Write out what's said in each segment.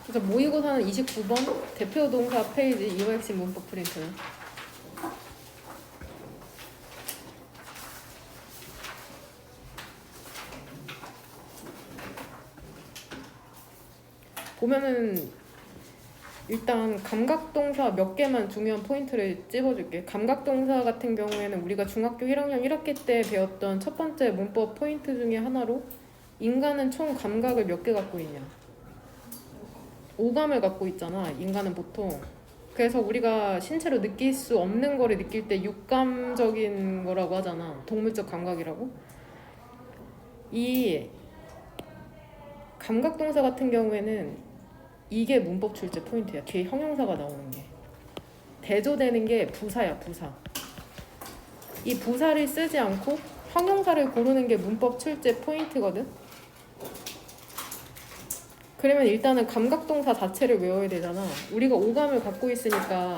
그래서 모의고사는 29번 대표 동사 페이지 이와 핵심 문법 프린트. 보면은 일단 감각동사 몇 개만 중요한 포인트를 찝어줄게. 감각동사 같은 경우에는 우리가 중학교 1학년 1학기 때 배웠던 첫 번째 문법 포인트 중에 하나로 인간은 총 감각을 몇 개 갖고 있냐? 오감을 갖고 있잖아. 인간은 보통. 그래서 우리가 신체로 느낄 수 없는 거를 느낄 때 육감적인 거라고 하잖아. 동물적 감각이라고. 이 감각동사 같은 경우에는 이게 문법 출제 포인트야. 뒤에 형용사가 나오는 게. 대조되는 게 부사야, 부사. 이 부사를 쓰지 않고 형용사를 고르는 게 문법 출제 포인트거든. 그러면 일단은 감각동사 자체를 외워야 되잖아. 우리가 오감을 갖고 있으니까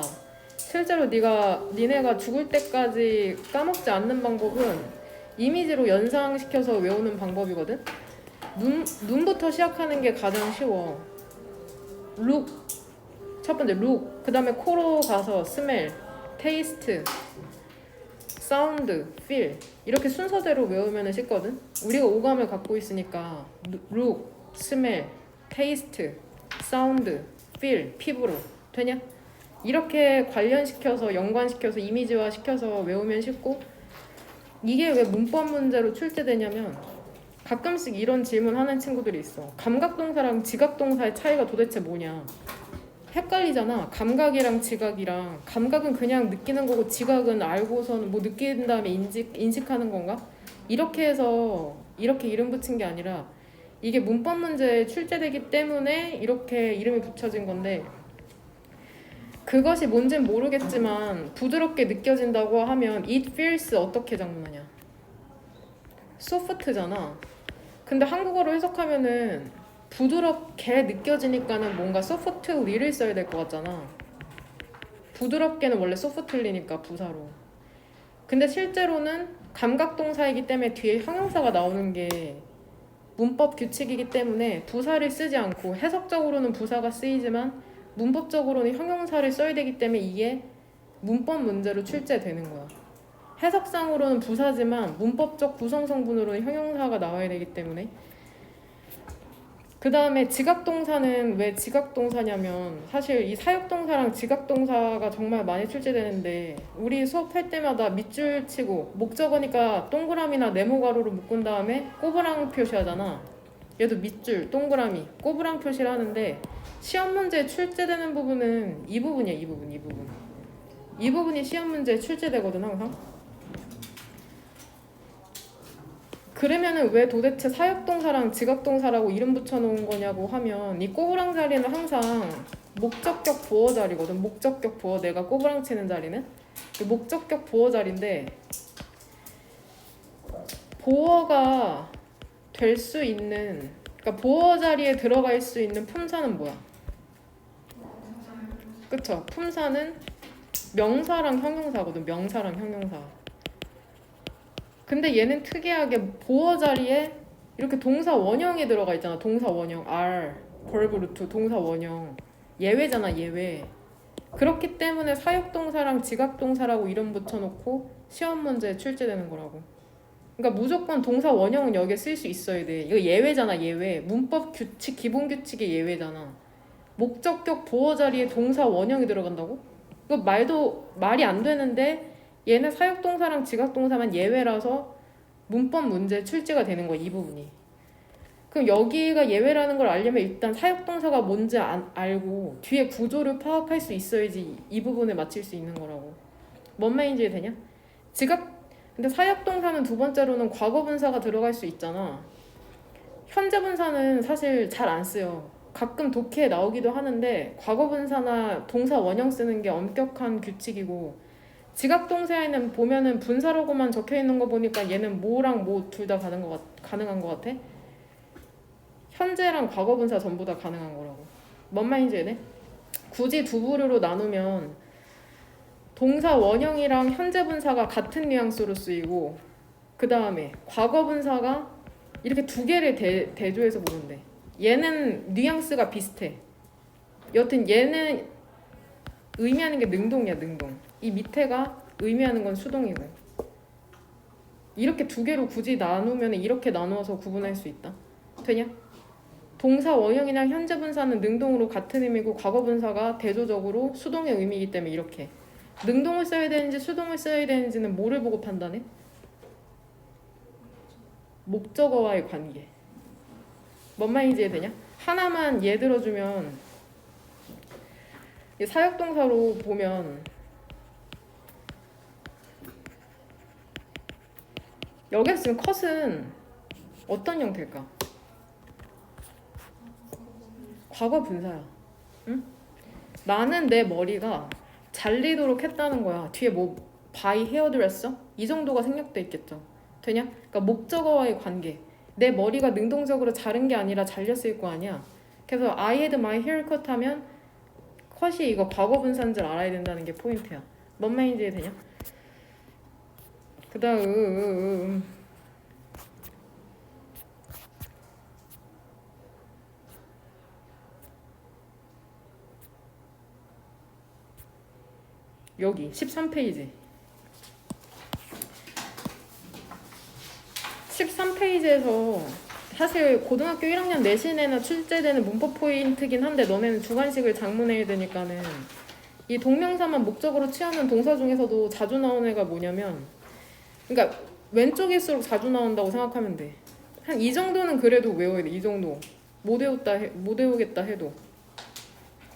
실제로 니네가 죽을 때까지 까먹지 않는 방법은 이미지로 연상시켜서 외우는 방법이거든. 눈부터 시작하는 게 가장 쉬워. 룩, 첫 번째 룩, 그 다음에 코로 가서 스멜, 테이스트, 사운드, 필 이렇게 순서대로 외우면 쉽거든. 우리가 오감을 갖고 있으니까 룩, 스멜, 테이스트, 사운드, 필, 피부로 되냐? 이렇게 관련시켜서 연관시켜서 이미지화 시켜서 외우면 쉽고, 이게 왜 문법 문제로 출제되냐면 가끔씩 이런 질문 하는 친구들이 있어. 감각동사랑 지각동사의 차이가 도대체 뭐냐? 헷갈리잖아. 감각이랑 지각이랑. 감각은 그냥 느끼는 거고 지각은 알고서는 뭐 느낀 다음에 인식하는 건가? 이렇게 해서 이렇게 이름 붙인 게 아니라 이게 문법 문제에 출제되기 때문에 이렇게 이름이 붙여진 건데, 그것이 뭔진 모르겠지만 부드럽게 느껴진다고 하면 it feels 어떻게 작문하냐? soft잖아. 근데 한국어로 해석하면은 부드럽게 느껴지니까는 뭔가 softly를 써야 될 것 같잖아. 부드럽게는 원래 softly니까 부사로. 근데 실제로는 감각동사이기 때문에 뒤에 형용사가 나오는 게 문법 규칙이기 때문에 부사를 쓰지 않고, 해석적으로는 부사가 쓰이지만 문법적으로는 형용사를 써야 되기 때문에 이게 문법 문제로 출제되는 거야. 해석상으로는 부사지만 문법적 구성 성분으로는 형용사가 나와야 되기 때문에. 그 다음에 지각동사는 왜 지각동사냐면, 사실 이 사역동사랑 지각동사가 정말 많이 출제되는데 우리 수업할 때마다 밑줄 치고 목적어니까 동그라미나 네모 가로로 묶은 다음에 꼬부랑 표시하잖아. 얘도 밑줄, 동그라미, 꼬부랑 표시를 하는데 시험 문제에 출제되는 부분은 이 부분이야. 이 부분이 시험 문제에 출제되거든 항상. 그러면은 왜 도대체 사역동사랑 지각동사라고 이름 붙여놓은 거냐고 하면, 이 꼬부랑 자리는 항상 목적격 보어 자리거든. 목적격 보어, 내가 꼬부랑 치는 자리는 목적격 보어 자리인데, 보어가 될 수 있는, 그러니까 보어 자리에 들어갈 수 있는 품사는 뭐야? 그쵸? 품사는 명사랑 형용사거든. 명사랑 형용사. 근데 얘는 특이하게 보어 자리에 이렇게 동사 원형이 들어가 있잖아. 동사 원형 are, verb root, 동사 원형. 예외잖아, 예외. 그렇기 때문에 사역동사랑 지각동사라고 이름 붙여놓고 시험 문제에 출제되는 거라고. 그러니까 무조건 동사 원형은 여기에 쓸 수 있어야 돼. 이거 예외잖아, 예외. 문법 규칙, 기본 규칙의 예외잖아. 목적격 보어 자리에 동사 원형이 들어간다고? 이거 말이 안 되는데 얘는 사역동사랑 지각동사만 예외라서 문법 문제 출제가 되는 거야, 이 부분이. 그럼 여기가 예외라는 걸 알려면 일단 사역동사가 뭔지 알고 뒤에 구조를 파악할 수 있어야지 이 부분에 맞출 수 있는 거라고. 뭔 말인지 되냐? 근데 사역동사는 두 번째로는 과거분사가 들어갈 수 있잖아. 현재분사는 사실 잘 안 쓰여. 가끔 독해에 나오기도 하는데 과거분사나 동사 원형 쓰는 게 엄격한 규칙이고, 지각동사에는 보면은 분사라고만 적혀 있는 거 보니까 얘는 뭐랑 뭐 둘 다 가능한 것 같아. 현재랑 과거분사 전부 다 가능한 거라고. 뭔 말인지 이해돼? 굳이 두 부류로 나누면 동사 원형이랑 현재분사가 같은 뉘앙스로 쓰이고, 그 다음에 과거분사가 이렇게 두 개를 대조해서 보는데 얘는 뉘앙스가 비슷해. 여튼 얘는 의미하는 게 능동이야, 능동. 이 밑에가 의미하는 건 수동이고. 이렇게 두 개로 굳이 나누면 이렇게 나누어서 구분할 수 있다. 되냐? 동사 원형이나 현재 분사는 능동으로 같은 의미고 과거 분사가 대조적으로 수동의 의미이기 때문에 이렇게. 능동을 써야 되는지 수동을 써야 되는지는 뭐를 보고 판단해? 목적어와의 관계. 뭔 말인지 이해되냐? 하나만 예 들어주면 사역동사로 보면 여기서 지금 컷은 어떤 형태일까? 과거 분사야. 응? 나는 내 머리가 잘리도록 했다는 거야. 뒤에 뭐 by hairdresser? 이 정도가 생략돼 있겠죠. 되냐? 그러니까 목적어와의 관계. 내 머리가 능동적으로 자른 게 아니라 잘렸을 거 아니야. 그래서 I had my hair cut 하면 컷이 이거 과거 분사인 줄 알아야 된다는 게 포인트야. 뭔 말인지 되냐? 그 다음 여기 13페이지 13페이지에서 사실 고등학교 1학년 내신에나 출제되는 문법 포인트긴 한데 너네는 주관식을 작문해야 되니까는 이 동명사만 목적으로 취하는 동사 중에서도 자주 나오는 애가 뭐냐면 그러니까 왼쪽일수록 자주 나온다고 생각하면 돼. 한 이 정도는 그래도 외워야 돼. 이 정도 못 외우겠다 해도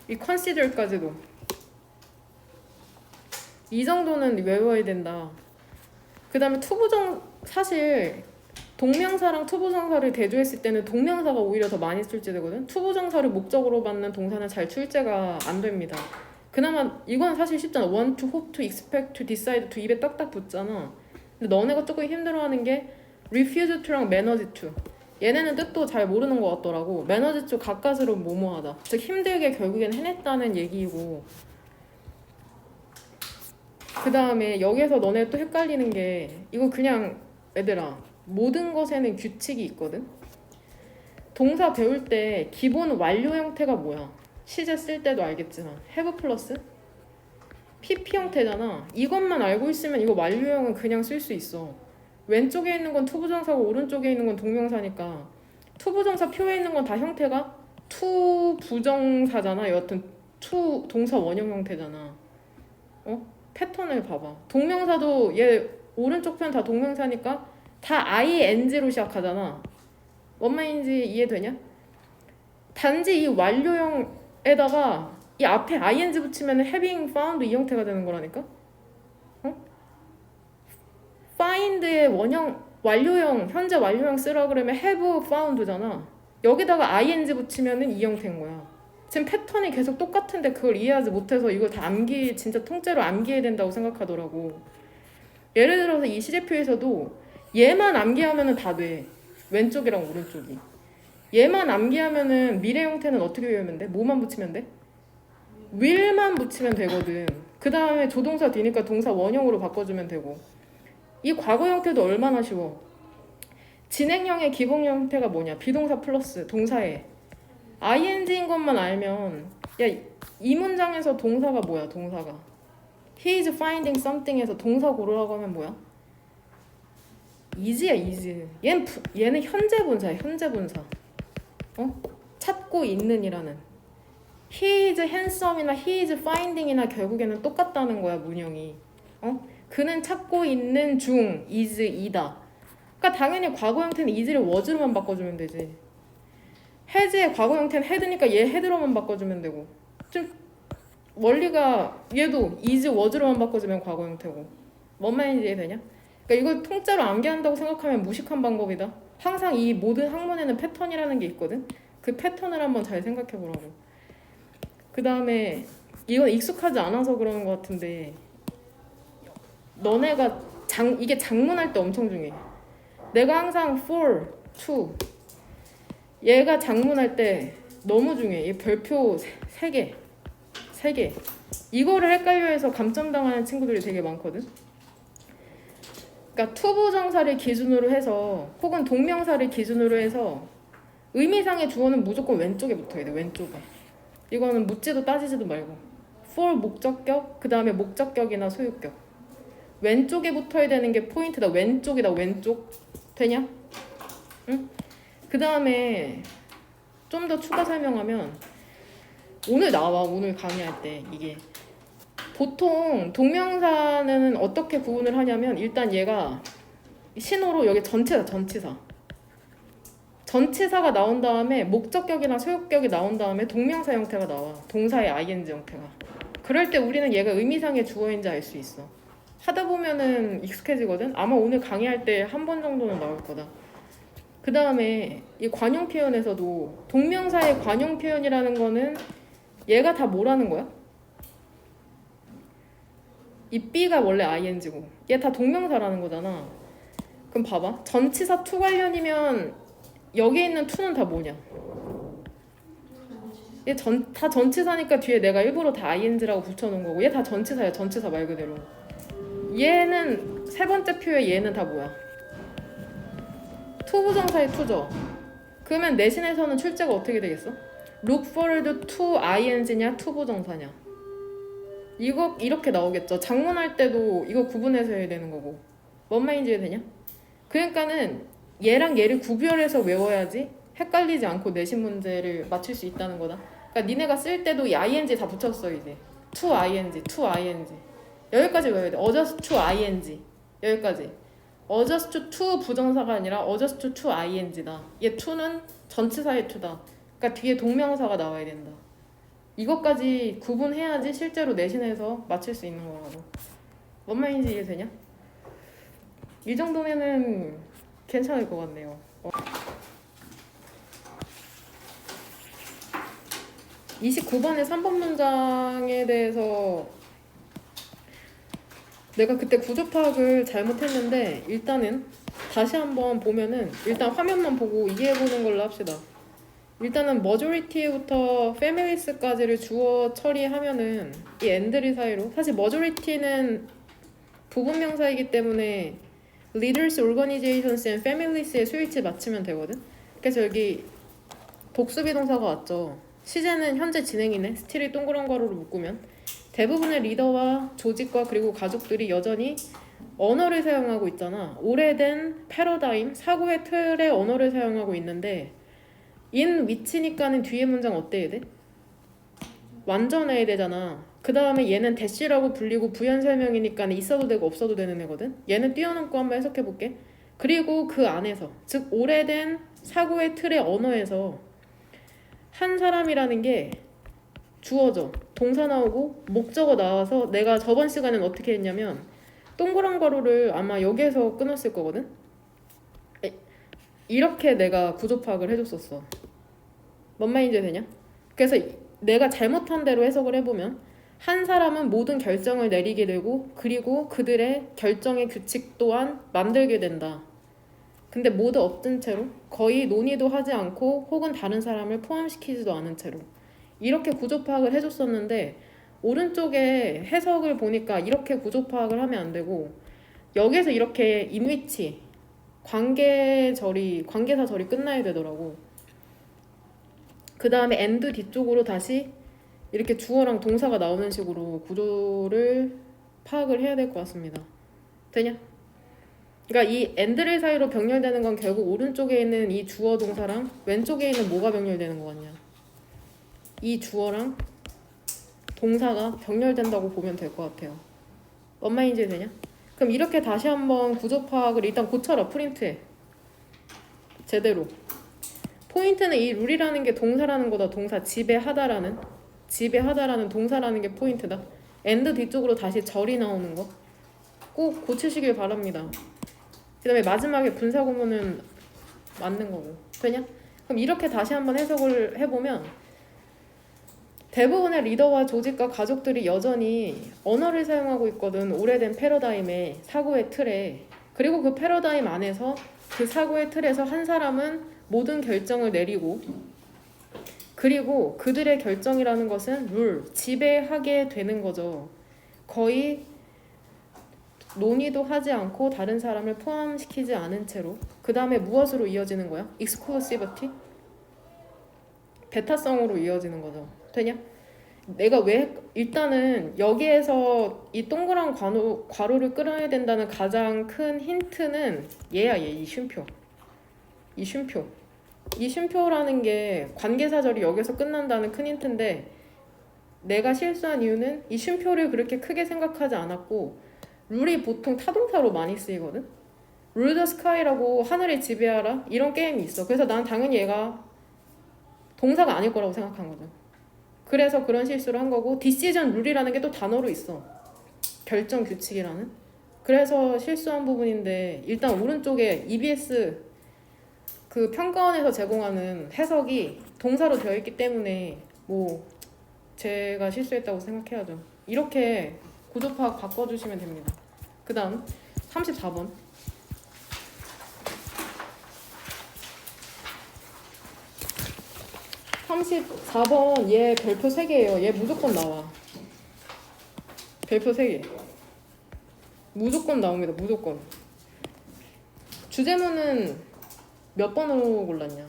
이 consider까지도 이 정도는 외워야 된다. 그 다음에 투부정 사실 동명사랑 투부정사를 대조했을 때는 동명사가 오히려 더 많이 출제되거든. 투부정사를 목적으로 받는 동사는 잘 출제가 안 됩니다. 그나마 이건 사실 쉽잖아. want to, hope to, expect to, decide to 입에 딱딱 붙잖아. 근데 너네가 조금 힘들어하는 게 refuse to랑 manage to. 얘네는 뜻도 잘 모르는 것 같더라고. manage to 가까스로 뭐뭐하다. 즉 힘들게 결국엔 해냈다는 얘기이고. 그 다음에 여기에서 너네 또 헷갈리는 게 이거 그냥 얘들아 모든 것에는 규칙이 있거든. 동사 배울 때 기본 완료 형태가 뭐야? 시제 쓸 때도 알겠지만 have 플러스 PP 형태잖아. 이것만 알고 있으면 이거 완료형은 그냥 쓸 수 있어. 왼쪽에 있는 건 투부정사고 오른쪽에 있는 건 동명사니까 투부정사 표에 있는 건 다 형태가 투부정사잖아. 여하튼 투 동사 원형 형태잖아. 패턴을 봐봐. 동명사도 얘 오른쪽 편 다 동명사니까 다 ing로 시작하잖아. 뭔 말인지 이해되냐? 단지 이 완료형에다가 이 앞에 ing 붙이면 having found 이 형태가 되는 거라니까? find의 원형 완료형 현재 완료형 쓰라 그러면 have found잖아. 여기다가 ing 붙이면 이 형태인 거야. 지금 패턴이 계속 똑같은데 그걸 이해하지 못해서 이걸 다 진짜 통째로 암기해야 된다고 생각하더라고. 예를 들어서 이 시제표에서도 얘만 암기하면 다 돼. 왼쪽이랑 오른쪽이. 얘만 암기하면은 미래 형태는 어떻게 외우면 돼? 뭐만 붙이면 돼? will만 붙이면 되거든. 그 다음에 조동사 뒤니까 동사 원형으로 바꿔주면 되고. 이 과거 형태도 얼마나 쉬워. 진행형의 기본 형태가 뭐냐? 비동사 플러스 동사에 ing인 것만 알면 야, 이 문장에서 동사가 뭐야? 동사가 He is finding something에서 동사 고르라고 하면 뭐야? is야 is. 얘는 현재 분사야. 현재 분사. 찾고 있는이라는. He is handsome이나 he is finding이나 결국에는 똑같다는 거야. 문형이. 그는 찾고 있는 중 is 이다. 그러니까 당연히 과거 형태는 is를 was로만 바꿔주면 되지. has의 과거 형태는 had니까 얘 had로만 바꿔주면 되고. 좀 원리가 얘도 is was로만 바꿔주면 과거 형태고. 뭔 말인지 이해되냐? 그러니까 이걸 통째로 암기한다고 생각하면 무식한 방법이다. 항상 이 모든 학문에는 패턴이라는 게 있거든. 그 패턴을 한번 잘 생각해 보라고. 그 다음에 이건 익숙하지 않아서 그러는 것 같은데 너네가 이게 작문할 때 엄청 중요해. 내가 항상 for, to 얘가 작문할 때 너무 중요해. 이 별표 3개 이거를 헷갈려해서 감점당하는 친구들이 되게 많거든. 그러니까 투부정사를 기준으로 해서 혹은 동명사를 기준으로 해서 의미상의 주어는 무조건 왼쪽에 붙어야 돼. 왼쪽에. 이거는 묻지도 따지지도 말고 for 목적격, 그 다음에 목적격이나 소유격. 왼쪽에 붙어야 되는 게 포인트다. 왼쪽이다. 왼쪽. 되냐? 응? 그 다음에 좀 더 추가 설명하면 오늘 나와. 오늘 강의할 때 이게 보통 동명사는 어떻게 구분을 하냐면 일단 얘가 신호로 여기 전치사 전치사가 나온 다음에 목적격이나 소유격이 나온 다음에 동명사 형태가 나와. 동사의 ing 형태가. 그럴 때 우리는 얘가 의미상의 주어인지 알 수 있어. 하다 보면은 익숙해지거든. 아마 오늘 강의할 때 한 번 정도는 나올 거다. 그 다음에 이 관용 표현에서도 동명사의 관용 표현이라는 거는 얘가 다 뭐라는 거야? 이 B가 원래 ing고 얘 다 동명사라는 거잖아. 그럼 봐봐. 전치사 to 관련이면 여기 있는 to는 다 뭐냐? 얘 다 전치사니까 뒤에 내가 일부러 다 ing라고 붙여놓은 거고 얘 다 전치사야. 전치사 말 그대로. 얘는 세 번째 표에 얘는 다 뭐야? to 부정사의 to죠. 그러면 내신에서는 출제가 어떻게 되겠어? look forward to ing냐 to 부정사냐? 이거 이렇게 나오겠죠. 작문할 때도 이거 구분해서 해야 되는 거고. 뭔 말인지 이해되냐? 그러니까는 얘랑 얘를 구별해서 외워야지 헷갈리지 않고 내신 문제를 맞출 수 있다는 거다. 그러니까 니네가 쓸 때도 이 ing 다 붙였어 이제. to ing. 여기까지 외워야 돼. adjust to ing. 여기까지. adjust to 부정사가 아니라 adjust to ing다. 얘 to는 전치사의 to다. 그러니까 뒤에 동명사가 나와야 된다. 이것까지 구분해야지 실제로 내신에서 맞출 수 있는 거라고. 뭔 말인지 이해되냐? 이 정도면은 괜찮을 것 같네요. 29번의 3번 문장에 대해서 내가 그때 구조 파악을 잘못했는데 일단은 다시 한번 보면은 일단 화면만 보고 이해해보는 걸로 합시다. 일단은 majority부터 families까지를 주어 처리하면은 이 and를 사이로 사실 majority는 부분 명사이기 때문에 leaders, organizations and families의 수일치 맞추면 되거든. 그래서 여기 복수비동사가 왔죠. 시제는 현재 진행이네. still이 동그란 괄호로 묶으면 대부분의 리더와 조직과 그리고 가족들이 여전히 언어를 사용하고 있잖아. 오래된 패러다임, 사고의 틀의 언어를 사용하고 있는데 in which니까는 뒤에 문장 어때 해야 돼? 완전해야 되잖아. 그 다음에 얘는 대시라고 불리고 부연 설명이니까 있어도 되고 없어도 되는 애거든. 얘는 띄워놓고 한번 해석해볼게. 그리고 그 안에서 즉 오래된 사고의 틀의 언어에서 한 사람이라는 게 주어져. 동사 나오고 목적어 나와서 내가 저번 시간엔 어떻게 했냐면 동그란 괄호를 아마 여기에서 끊었을 거거든. 이렇게 내가 구조 파악을 해줬었어. 뭔 말인지 되냐? 그래서 내가 잘못한 대로 해석을 해보면 한 사람은 모든 결정을 내리게 되고 그리고 그들의 결정의 규칙 또한 만들게 된다. 근데 모두 없던 채로 거의 논의도 하지 않고 혹은 다른 사람을 포함시키지도 않은 채로 이렇게 구조 파악을 해줬었는데 오른쪽에 해석을 보니까 이렇게 구조 파악을 하면 안 되고 여기서 이렇게 인위치 관계사절이 끝나야 되더라고. 그 다음에 and 뒤쪽으로 다시 이렇게 주어랑 동사가 나오는 식으로 구조를 파악을 해야 될 것 같습니다. 되냐? 그러니까 이 and를 사이로 병렬되는 건 결국 오른쪽에 있는 이 주어 동사랑 왼쪽에 있는 뭐가 병렬되는 거 같냐? 이 주어랑 동사가 병렬된다고 보면 될 것 같아요. 뭔 말인지 되냐? 그럼 이렇게 다시 한번 구조 파악을 일단 고쳐라. 프린트해. 제대로. 포인트는 이 룰이라는 게 동사라는 거다. 동사 지배하다라는 동사라는 게 포인트다. and 뒤쪽으로 다시 절이 나오는 거 꼭 고치시길 바랍니다. 그 다음에 마지막에 분사구문은 맞는 거고. 되냐? 그럼 이렇게 다시 한번 해석을 해보면 대부분의 리더와 조직과 가족들이 여전히 언어를 사용하고 있거든. 오래된 패러다임의 사고의 틀에. 그리고 그 패러다임 안에서 그 사고의 틀에서 한 사람은 모든 결정을 내리고 그리고 그들의 결정이라는 것은 룰, 지배하게 되는 거죠. 거의 논의도 하지 않고 다른 사람을 포함시키지 않은 채로 그 다음에 무엇으로 이어지는 거야? exclusivity? 베타성으로 이어지는 거죠. 되냐? 내가 왜 일단은 여기에서 이 동그란 괄호를 끌어야 된다는 가장 큰 힌트는 얘야, 얘. 이 쉼표. 이 쉼표. 이 쉼표라는 게 관계사절이 여기서 끝난다는 큰 힌트인데 내가 실수한 이유는 이 쉼표를 그렇게 크게 생각하지 않았고 룰이 보통 타동사로 많이 쓰이거든. 룰 더 스카이라고 하늘을 지배하라 이런 게임이 있어. 그래서 난 당연히 얘가 동사가 아닐 거라고 생각한 거죠. 그래서 그런 실수를 한 거고 디시전 룰이라는 게 또 단어로 있어. 결정 규칙이라는. 그래서 실수한 부분인데 일단 오른쪽에 EBS 그 평가원에서 제공하는 해석이 동사로 되어 있기 때문에 뭐 제가 실수했다고 생각해야죠. 이렇게 구조 파악 바꿔주시면 됩니다. 그 다음 34번. 34번 얘 별표 3개예요. 얘 무조건 나와. 별표 3개. 무조건 나옵니다. 무조건. 주제문은 몇 번으로 골랐냐?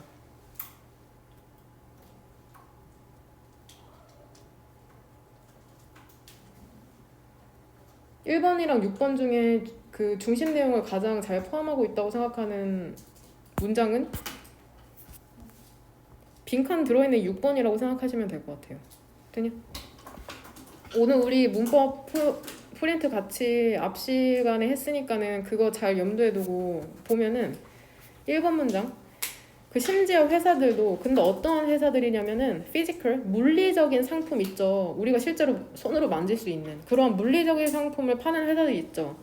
1번이랑 6번 중에 그 중심 내용을 가장 잘 포함하고 있다고 생각하는 문장은 빈칸 들어있는 6번이라고 생각하시면 될 것 같아요. 되냐? 오늘 우리 문법 프린트 같이 앞 시간에 했으니까는 그거 잘 염두에 두고 보면은 1번 문장 그 심지어 회사들도 근데 어떠한 회사들이냐면은 피지컬 물리적인 상품 있죠. 우리가 실제로 손으로 만질 수 있는 그런 물리적인 상품을 파는 회사들이 있죠.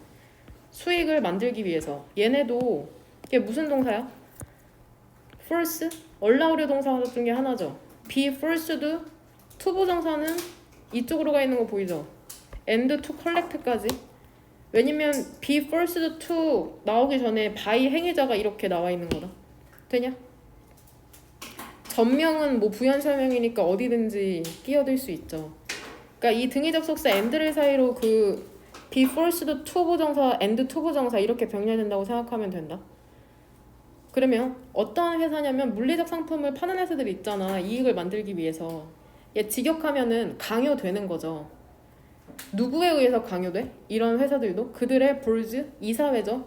수익을 만들기 위해서 얘네도 이게 무슨 동사야? force 얼라우려 동사 중에 하나죠. be forced to 부정사는 이쪽으로 가 있는 거 보이죠? and to collect까지. 왜냐면 be forced to 나오기 전에 by 행위자가 이렇게 나와 있는 거다. 되냐? 전명은 뭐 부연 설명이니까 어디든지 끼어들 수 있죠. 그러니까 이 등위 접속사 and를 사이로 그 be forced to 부정사 and to 부정사 이렇게 병렬된다고 생각하면 된다. 그러면 어떤 회사냐면 물리적 상품을 파는 회사들이 있잖아. 이익을 만들기 위해서. 얘 직역하면은 강요되는 거죠. 누구에 의해서 강요돼? 이런 회사들도 그들의 볼즈 이사회죠.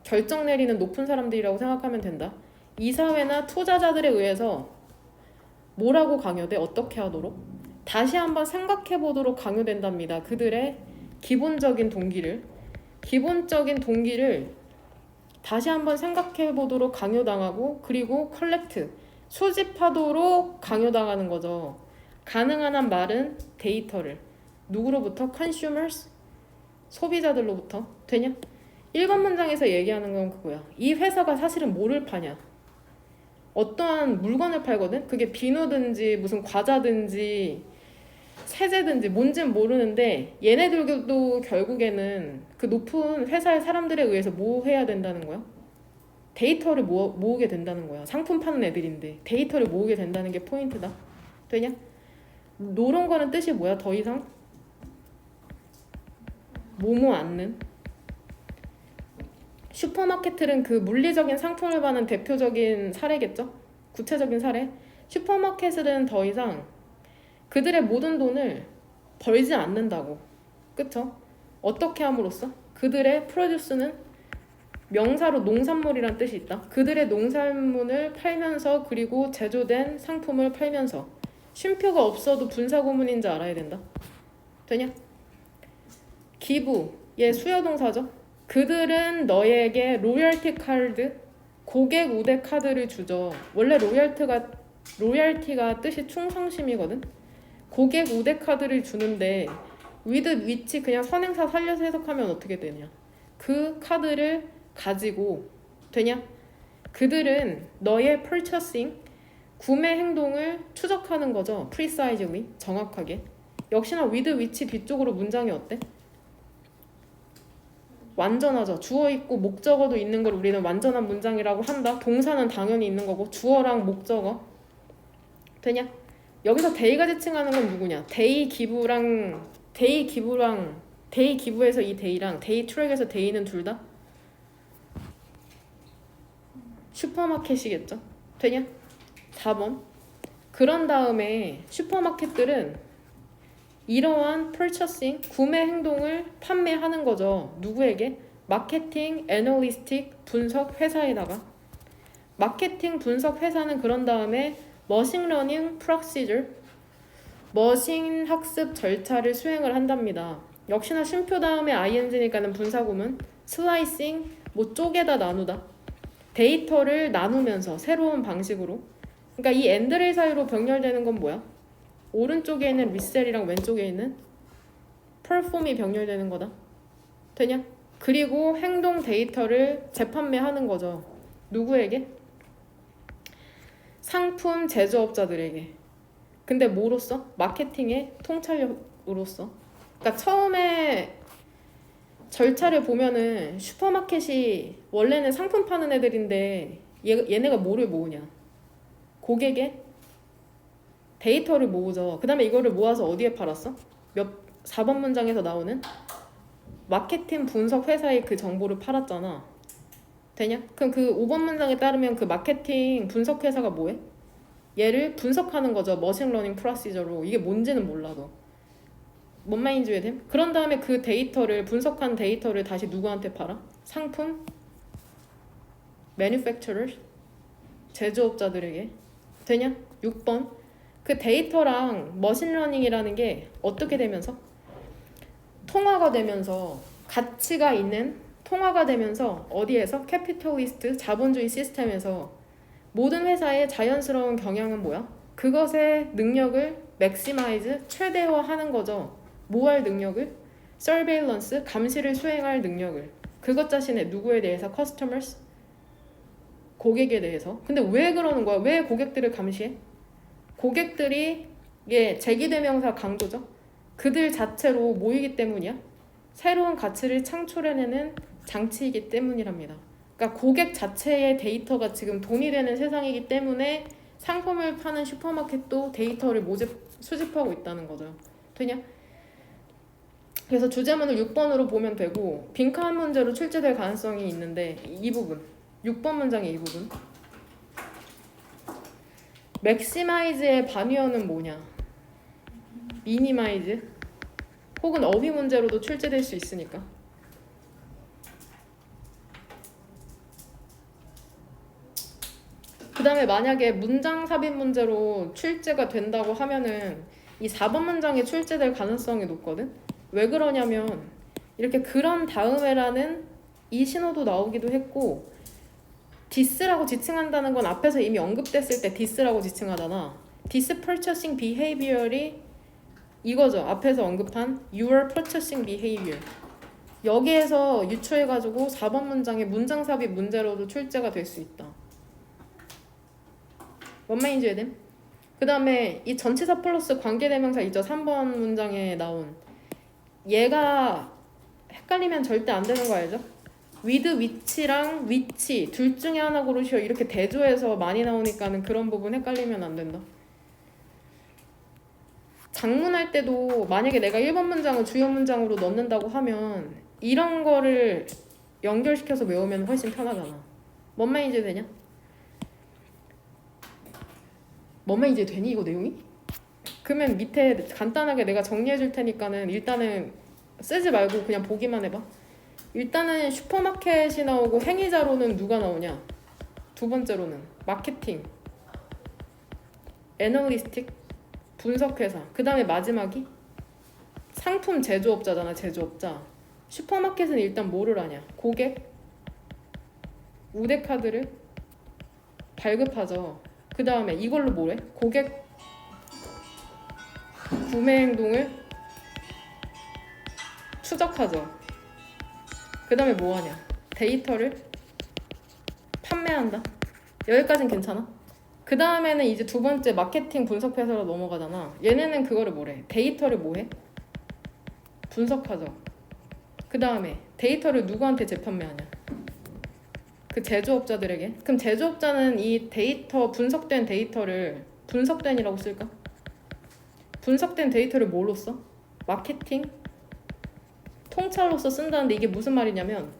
결정 내리는 높은 사람들이라고 생각하면 된다. 이사회나 투자자들에 의해서 뭐라고 강요돼? 어떻게 하도록? 다시 한번 생각해 보도록 강요된답니다. 그들의 기본적인 동기를 다시 한번 생각해 보도록 강요당하고 그리고 컬렉트 수집하도록 강요당하는 거죠. 가능한 한 말은 데이터를 누구로부터? consumers 소비자들로부터. 되냐? 1번 문장에서 얘기하는 건 그거야. 이 회사가 사실은 뭐를 파냐? 어떠한 물건을 팔거든? 그게 비누든지 무슨 과자든지 세제든지 뭔진 모르는데 얘네들도 결국에는 그 높은 회사의 사람들에 의해서 뭐 해야 된다는 거야? 데이터를 모으게 된다는 거야. 상품 파는 애들인데 데이터를 모으게 된다는 게 포인트다. 되냐? 노런 거는 뜻이 뭐야? 더 이상? 뭐뭐 않는? 슈퍼마켓들은 그 물리적인 상품을 파는 대표적인 사례겠죠? 구체적인 사례. 슈퍼마켓은 더 이상 그들의 모든 돈을 벌지 않는다고. 그쵸? 어떻게 함으로써? 그들의 프로듀스는 명사로 농산물이란 뜻이 있다. 그들의 농산물을 팔면서 그리고 제조된 상품을 팔면서 쉼표가 없어도 분사구문인지 알아야 된다. 되냐? 기부, 얘 수여동사죠. 그들은 너에게 로열티 카드, 고객 우대 카드를 주죠. 원래 로열티가 뜻이 충성심이거든. 고객 우대 카드를 주는데 with which 그냥 선행사 살려서 해석하면 어떻게 되냐? 그 카드를 가지고 되냐? 그들은 너의 purchasing 구매 행동을 추적하는 거죠. precisely 정확하게. 역시나 with which 뒤쪽으로 문장이 어때? 완전하죠. 주어 있고 목적어도 있는 걸 우리는 완전한 문장이라고 한다. 동사는 당연히 있는 거고 주어랑 목적어 되냐? 여기서 데이가 지칭하는 건 누구냐? 데이 기부에서 이 데이랑 데이 트랙에서 데이는 둘 다 슈퍼마켓이겠죠? 되냐? 4번 그런 다음에 슈퍼마켓들은 이러한 purchasing, 구매 행동을 판매하는 거죠. 누구에게? 마케팅, 애널리스틱, 분석 회사에다가. 마케팅 분석 회사는 그런 다음에 머신러닝 프로시저, 머신 학습 절차를 수행을 한답니다. 역시나 쉼표 다음에 ing니까는 분사구문, 슬라이싱, 뭐 쪼개다 나누다, 데이터를 나누면서 새로운 방식으로. 그러니까 이 앤드레 사이로 병렬되는 건 뭐야? 오른쪽에 있는 리셀이랑 왼쪽에 있는 perform이 병렬되는 거다. 되냐? 그리고 행동 데이터를 재판매하는 거죠. 누구에게? 상품 제조업자들에게. 근데 뭐로써? 마케팅의 통찰력으로서. 그러니까 처음에 절차를 보면은 슈퍼마켓이 원래는 상품 파는 애들인데 얘네가 뭐를 모으냐? 고객의 데이터를 모으죠. 그 다음에 이거를 모아서 어디에 팔았어? 4번 문장에서 나오는 마케팅 분석 회사에 그 정보를 팔았잖아. 되냐? 그럼 그 5번 문장에 따르면 그 마케팅 분석 회사가 뭐해? 얘를 분석하는 거죠. 머신러닝 프로시저로. 이게 뭔지는 몰라도. 뭔 말인지 이해됨? 그런 다음에 그 데이터를, 분석한 데이터를 다시 누구한테 팔아? 상품? manufacturers? 제조업자들에게. 되냐? 6번. 그 데이터랑 머신러닝이라는 게 어떻게 되면서? 통화가 되면서, 가치가 있는 통화가 되면서 어디에서? 캐피털리스트, 자본주의 시스템에서 모든 회사의 자연스러운 경향은 뭐야? 그것의 능력을 맥시마이즈, 최대화하는 거죠. 뭐 할 능력을? 서베일런스, 감시를 수행할 능력을. 그것 자신의 누구에 대해서? customers, 고객에 대해서. 근데 왜 그러는 거야? 왜 고객들을 감시해? 고객들이 제기대명사 강조죠. 그들 자체로 모이기 때문이야. 새로운 가치를 창출해내는 장치이기 때문이랍니다. 그러니까 고객 자체의 데이터가 지금 돈이 되는 세상이기 때문에 상품을 파는 슈퍼마켓도 데이터를 수집하고 있다는 거죠. 되냐? 그래서 주제문을 6번으로 보면 되고 빈칸 문제로 출제될 가능성이 있는데 이 부분 6번 문장의 이 부분 맥시마이즈의 반위어는 뭐냐? 미니마이즈 혹은 어휘 문제로도 출제될 수 있으니까. 그 다음에 만약에 문장 삽입 문제로 출제가 된다고 하면은 이 4번 문장에 출제될 가능성이 높거든? 왜 그러냐면 이렇게 그런 다음에라는 이 신호도 나오기도 했고 디스라고 지칭한다는 건 앞에서 이미 언급됐을 때 디스라고 지칭하잖아. 디스 purchasing behavior이 이거죠. 앞에서 언급한 your purchasing behavior. 여기에서 유추해가지고 4번 문장의 문장 삽입 문제로도 출제가 될 수 있다. 뭔 말인지 이해됨? 그 다음에 이 전치사 플러스 관계대명사 있죠. 3번 문장에 나온 얘가 헷갈리면 절대 안 되는 거 알죠? with which랑 which 둘 중에 하나 고르시오 이렇게 대조해서 많이 나오니까는 그런 부분 헷갈리면 안 된다. 작문할 때도 만약에 내가 1번 문장을 주요 문장으로 넣는다고 하면 이런 거를 연결시켜서 외우면 훨씬 편하잖아. 뭔 말인지 되냐? 뭔 말인지 되니 이거 내용이? 그러면 밑에 간단하게 내가 정리해 줄 테니까는 일단은 쓰지 말고 그냥 보기만 해봐. 일단은 슈퍼마켓이 나오고 행위자로는 누가 나오냐? 두 번째로는 마케팅, 애널리스틱, 분석회사. 그 다음에 마지막이 상품 제조업자잖아. 제조업자. 슈퍼마켓은 일단 뭐를 하냐? 고객, 우대카드를 발급하죠. 그 다음에 이걸로 뭐래? 고객 구매 행동을 추적하죠. 그 다음에 뭐 하냐? 데이터를 판매한다. 여기까진 괜찮아? 그 다음에는 이제 두 번째 마케팅 분석 회사로 넘어가잖아. 얘네는 그거를 뭐래? 데이터를 뭐해? 분석하죠. 그 다음에 데이터를 누구한테 재판매하냐? 그 제조업자들에게. 그럼 제조업자는 이 데이터, 분석된 데이터를 분석된이라고 쓸까? 분석된 데이터를 뭘로 써? 마케팅? 통찰로서 쓴다는데 이게 무슨 말이냐면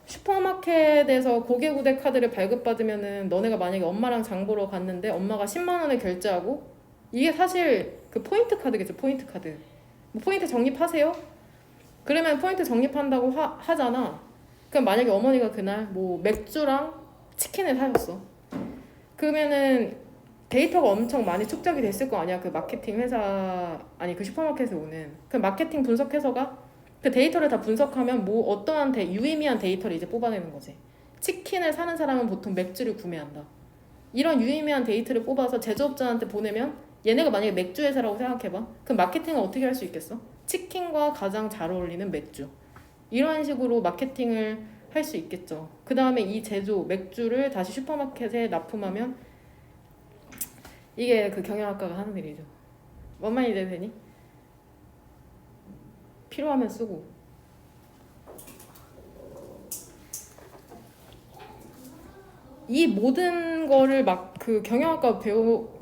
슈퍼마켓에서 고객 우대 카드를 발급받으면은 너네가 만약에 엄마랑 장 보러 갔는데 엄마가 10만 원을 결제하고 이게 사실 그 포인트 카드겠죠. 포인트 카드. 뭐 포인트 적립하세요? 그러면 포인트 적립한다고 하잖아. 그럼 만약에 어머니가 그날 뭐 맥주랑 치킨을 사셨어. 그러면은 데이터가 엄청 많이 축적이 됐을 거 아니야. 그 마케팅 회사 아니 그 슈퍼마켓에 오는 그 마케팅 분석해서가 그 데이터를 다 분석하면 뭐 어떠한 유의미한 데이터를 이제 뽑아내는 거지. 치킨을 사는 사람은 보통 맥주를 구매한다. 이런 유의미한 데이터를 뽑아서 제조업자한테 보내면 얘네가 만약에 맥주 회사라고 생각해봐. 그럼 마케팅을 어떻게 할 수 있겠어? 치킨과 가장 잘 어울리는 맥주. 이런 식으로 마케팅을 할 수 있겠죠. 그 다음에 이 제조 맥주를 다시 슈퍼마켓에 납품하면 이게 그 경영학과가 하는 일이죠. 뭔 말이 되니? 필요하면 쓰고. 이 모든 거를 막 그 경영학과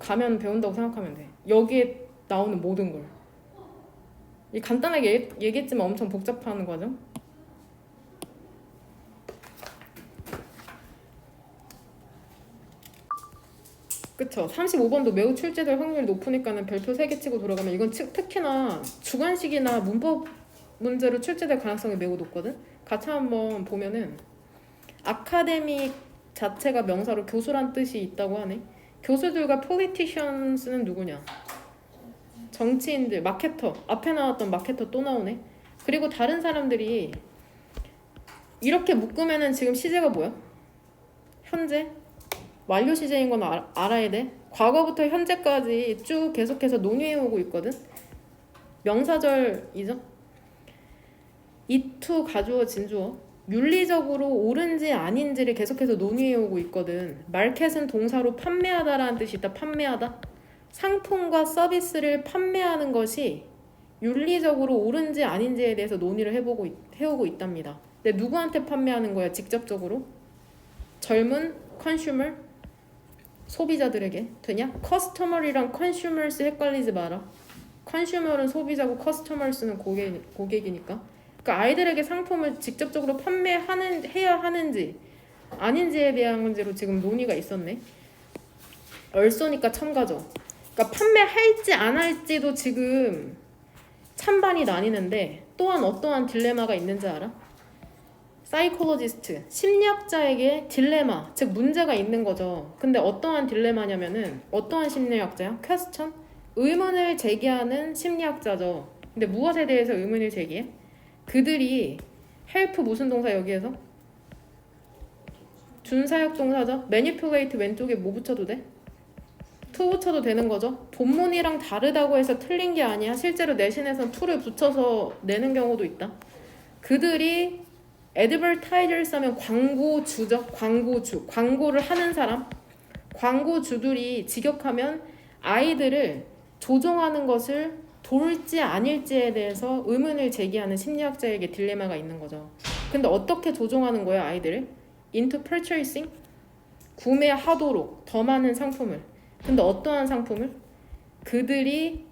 가면 배운다고 생각하면 돼. 여기에 나오는 모든 걸. 이 간단하게 얘기했지만 엄청 복잡한 과정. 그쵸. 35번도 매우 출제될 확률이 높으니까는 별표 3개 치고 돌아가면 이건 특히나 주관식이나 문법 문제로 출제될 가능성이 매우 높거든. 같이 한번 보면은 아카데믹 자체가 명사로 교수란 뜻이 있다고 하네. 교수들과 politicians는 누구냐? 정치인들, 마케터. 앞에 나왔던 마케터 또 나오네. 그리고 다른 사람들이 이렇게 묶으면은 지금 시제가 뭐야? 현재? 완료 시제인 건 알아야 돼. 과거부터 현재까지 쭉 계속해서 논의해오고 있거든. 명사절이죠. 이투 가주어 진주어. 윤리적으로 옳은지 아닌지를 계속해서 논의해오고 있거든. 마켓은 동사로 판매하다라는 뜻이 있다. 판매하다. 상품과 서비스를 판매하는 것이 윤리적으로 옳은지 아닌지에 대해서 논의를 해오고 있답니다. 근데 누구한테 판매하는 거야? 직접적으로? 젊은 컨슈머? 소비자들에게 되냐? 커스터머리랑 컨슈머스 헷갈리지 마라. 컨슈머는 소비자고 커스터머스는 고객이니까. 그러니까 아이들에게 상품을 직접적으로 해야 하는지 아닌지에 대한 문제로 지금 논의가 있었네. 얼쏘니까 첨가죠. 그러니까 판매할지 안 할지도 지금 찬반이 나뉘는데 또한 어떠한 딜레마가 있는지 알아? 사이콜로지스트, 심리학자에게 딜레마, 즉 문제가 있는 거죠. 근데 어떠한 딜레마냐면은 어떠한 심리학자야? 퀘스천? 의문을 제기하는 심리학자죠. 근데 무엇에 대해서 의문을 제기해? 그들이 help 무슨 동사 여기에서? 준사역 동사죠. manipulate 왼쪽에 뭐 붙여도 돼? to 붙여도 되는 거죠. 본문이랑 다르다고 해서 틀린 게 아니야. 실제로 내신에선 to를 붙여서 내는 경우도 있다. 그들이 advertisers 하면 광고주죠. 광고주. 광고를 하는 사람. 광고주들이 직역하면 아이들을 조종하는 것을 돌지 아닐지에 대해서 의문을 제기하는 심리학자에게 딜레마가 있는 거죠. 근데 어떻게 조종하는 거야 아이들을? into purchasing? 구매하도록 더 많은 상품을. 근데 어떠한 상품을? 그들이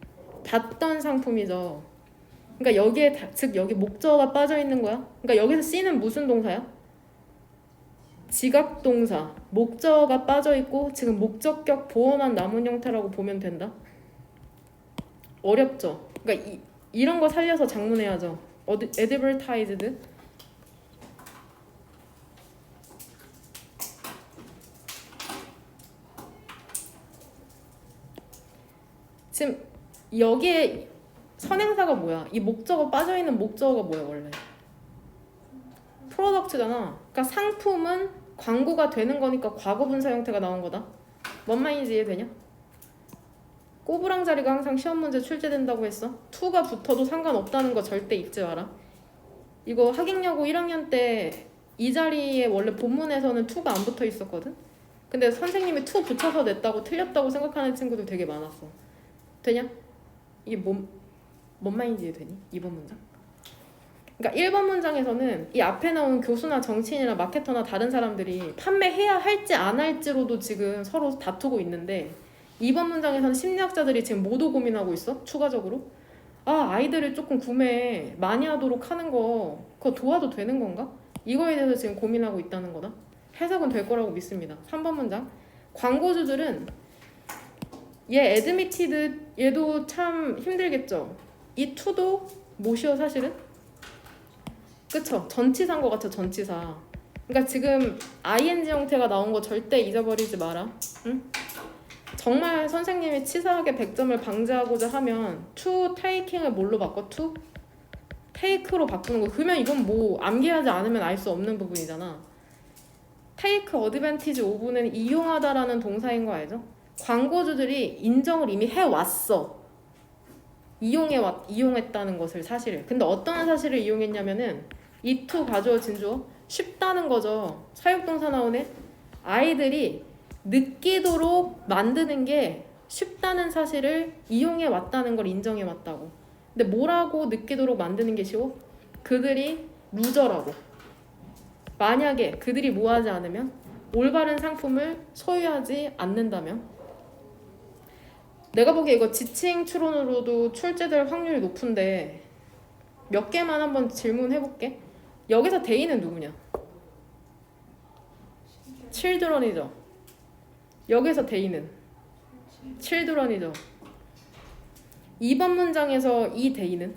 봤던 상품이죠. 그러니까 여기에 즉 여기 목적어가 빠져 있는 거야. 그러니까 여기서 C는 무슨 동사야? 지각 동사. 목적어가 빠져 있고 지금 목적격 보어만 남은 형태라고 보면 된다. 어렵죠. 그러니까 이런 거 살려서 작문해야죠. advertised. 지금 여기에 선행사가 뭐야? 이 목적어 빠져있는 목적어가 뭐야 원래? 프로덕트잖아. 그러니까 상품은 광고가 되는 거니까 과거분사 형태가 나온 거다. 뭔 말인지 이해되냐? 꼬부랑 자리가 항상 시험 문제 출제된다고 했어. to가 붙어도 상관없다는 거 절대 잊지 마라. 이거 하객여고 1학년 때 이 자리에 원래 본문에서는 to가 안 붙어 있었거든. 근데 선생님이 to 붙여서 냈다고 틀렸다고 생각하는 친구들 되게 많았어. 되냐? 이게 뭔 말인지 이해되니? 2번 문장. 그러니까 1번 문장에서는 이 앞에 나온 교수나 정치인이나 마케터나 다른 사람들이 판매해야 할지 안 할지로도 지금 서로 다투고 있는데 2번 문장에서는 심리학자들이 지금 뭐도 고민하고 있어? 추가적으로 아이들을 조금 구매 많이 하도록 하는 거 그거 도와도 되는 건가? 이거에 대해서 지금 고민하고 있다는 거다. 해석은 될 거라고 믿습니다. 3번 문장. 광고주들은 얘 admitted 얘도 참 힘들겠죠. 이 to도 뭐시여 사실은? 그쵸? 전치사인 것 같죠, 전치사. 그러니까 지금 ing 형태가 나온 거 절대 잊어버리지 마라. 응? 정말 선생님이 치사하게 100점을 방지하고자 하면 to taking을 뭘로 바꿔? to? take로 바꾸는 거. 그러면 이건 뭐 암기하지 않으면 알 수 없는 부분이잖아. take advantage of는 이용하다라는 동사인 거 알죠? 광고주들이 인정을 이미 해왔어. 이용했다는 것을 사실을. 근데 어떤 사실을 이용했냐면은 이 to 가져진 주어 쉽다는 거죠. 사역동사 나오네. 아이들이 느끼도록 만드는 게 쉽다는 사실을 이용해 왔다는 걸 인정해 왔다고. 근데 뭐라고 느끼도록 만드는 게 쉬워? 그들이 루저라고. 만약에 그들이 뭐 하지 않으면 올바른 상품을 소유하지 않는다면 내가 보기에 이거 지칭 추론으로도 출제될 확률이 높은데 몇 개만 한번 질문해볼게. 여기서 대인은 누구냐? children이죠. 여기서 대인은 children이죠. 2번 문장에서 이 대인은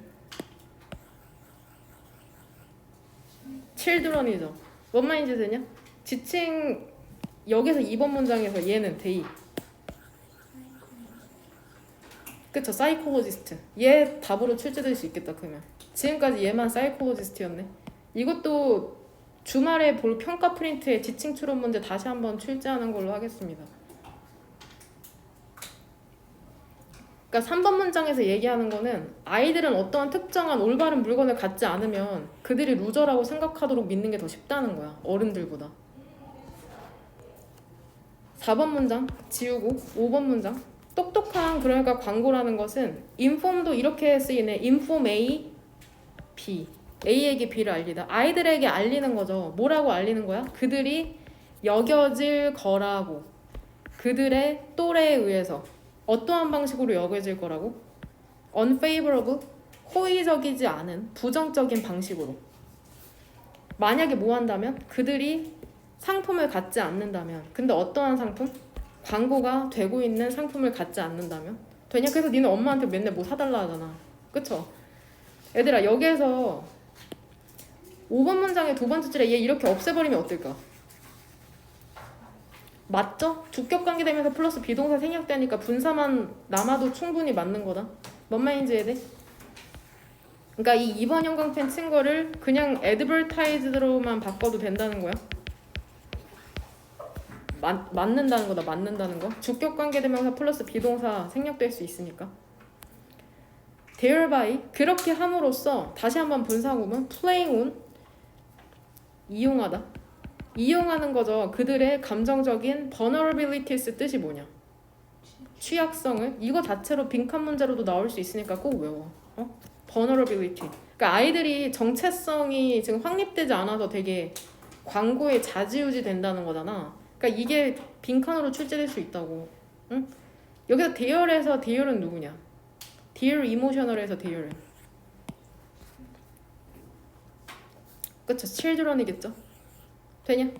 children이죠. 뭔 말인지 되냐? 지칭 여기서 2번 문장에서 얘는 대인. 그쵸? 사이콜로지스트. 얘 답으로 출제될 수 있겠다. 그러면 지금까지 얘만 사이콜로지스트였네. 이것도 주말에 볼 평가 프린트에 지칭 추론 문제 다시 한번 출제하는 걸로 하겠습니다. 그러니까 3번 문장에서 얘기하는 거는 아이들은 어떠한 특정한 올바른 물건을 갖지 않으면 그들이 루저라고 생각하도록 믿는 게 더 쉽다는 거야. 어른들보다. 4번 문장 지우고 5번 문장. 똑똑한 그러니까 광고라는 것은 inform도 이렇게 쓰이네. inform A, B. A에게 B를 알리다. 아이들에게 알리는 거죠. 뭐라고 알리는 거야? 그들이 여겨질 거라고. 그들의 또래에 의해서 어떠한 방식으로 여겨질 거라고? unfavorable, 호의적이지 않은 부정적인 방식으로. 만약에 뭐 한다면? 그들이 상품을 갖지 않는다면. 근데 어떠한 상품? 광고가 되고 있는 상품을 갖지 않는다면? 되냐? 그래서 니는 엄마한테 맨날 뭐 사달라 하잖아. 그쵸? 얘들아 여기에서 5번 문장의 두 번째 줄에 얘 이렇게 없애버리면 어떨까? 맞죠? 주격 관계되면서 플러스 비동사 생략되니까 분사만 남아도 충분히 맞는 거다. 뭔 말인지 이해돼? 그러니까 이 2번 형광펜 친 거를 그냥 advertised로만 바꿔도 된다는 거야. 맞는다는 거다. 맞는다는 거. 주격 관계되면서 플러스 비동사 생략될 수 있으니까. thereby 그렇게 함으로써 다시 한번 분사구문 playing on 이용하다. 이용하는 거죠. 그들의 감정적인 vulnerabilities 뜻이 뭐냐? 취약성을. 이거 자체로 빈칸 문제로도 나올 수 있으니까 꼭 외워. vulnerability. 그러니까 아이들이 정체성이 지금 확립되지 않아서 되게 광고에 좌지우지 된다는 거잖아. 그러니까 이게 빈칸으로 출제될 수 있다고. 응? 여기서 대열에서 대열은 누구냐? dear emotional에서 대열은. 그쵸? children이겠죠? 되냐?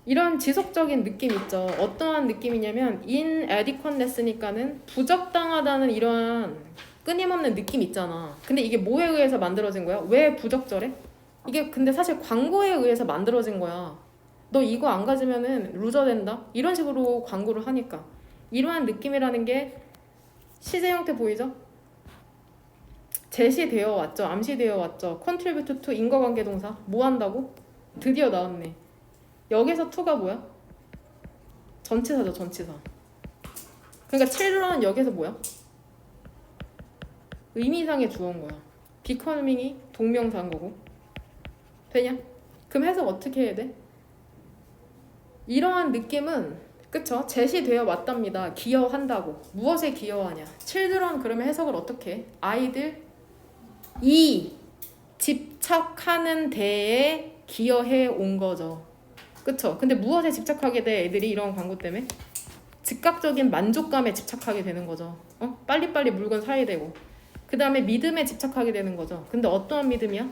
이런 지속적인 느낌 있죠. 어떠한 느낌이냐면 inadequateness니까는 부적당하다는 이러한 끊임없는 느낌 있잖아. 근데 이게 뭐에 의해서 만들어진 거야? 왜 부적절해? 이게 근데 사실 광고에 의해서 만들어진 거야. 너 이거 안 가지면은 루저 된다? 이런 식으로 광고를 하니까. 이러한 느낌이라는 게 시제 형태 보이죠? 제시되어 왔죠. 암시되어 왔죠. contribute to 인과관계 동사. 뭐 한다고? 드디어 나왔네. 여기서 to가 뭐야? 전치사죠. 전치사. 그러니까 children은 여기서 뭐야? 의미상의 주어인 거야. becoming이 동명사인 거고. 되냐? 그럼 해석 어떻게 해야 돼? 이러한 느낌은 그쵸? 제시되어 왔답니다. 기여한다고. 무엇에 기여하냐? children 그러면 해석을 어떻게 해? 아이들 이 집착하는 데에 기여해 온 거죠. 그쵸? 근데 무엇에 집착하게 돼? 애들이 이런 광고 때문에? 즉각적인 만족감에 집착하게 되는 거죠. 빨리빨리 물건 사야 되고. 그 다음에 믿음에 집착하게 되는 거죠. 근데 어떠한 믿음이야?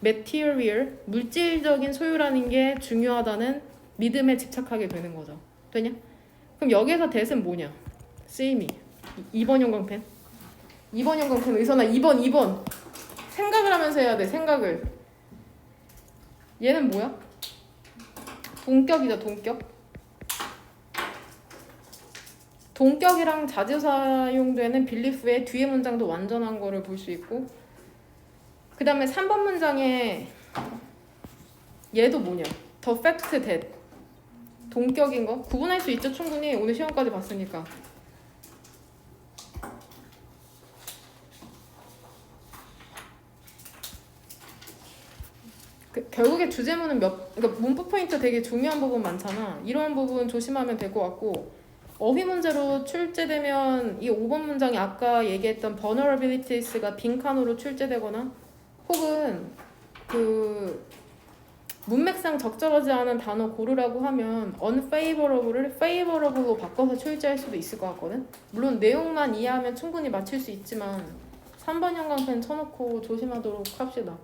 material, 물질적인 소유라는 게 중요하다는 믿음에 집착하게 되는 거죠. 되냐? 그럼 여기서 that은 뭐냐? same이. 2번 형광펜. 2번 형광펜 의선아 2번. 생각을 하면서 해야 돼. 생각을. 얘는 뭐야? 동격이죠. 동격이랑 자주 사용되는 빌리프의 뒤에 문장도 완전한 거를 볼 수 있고, 그 다음에 3번 문장에 얘도 뭐냐? The fact that. 동격인 거 구분할 수 있죠. 충분히 오늘 시험까지 봤으니까. 결국에 주제문은 그러니까 문법 포인트 되게 중요한 부분 많잖아. 이런 부분 조심하면 될 것 같고, 어휘 문제로 출제되면 이 5번 문장이 아까 얘기했던 vulnerabilities가 빈칸으로 출제되거나, 혹은 그 문맥상 적절하지 않은 단어 고르라고 하면 unfavorable을 favorable로 바꿔서 출제할 수도 있을 것 같거든. 물론 내용만 이해하면 충분히 맞힐 수 있지만 3번 형광펜 쳐놓고 조심하도록 합시다.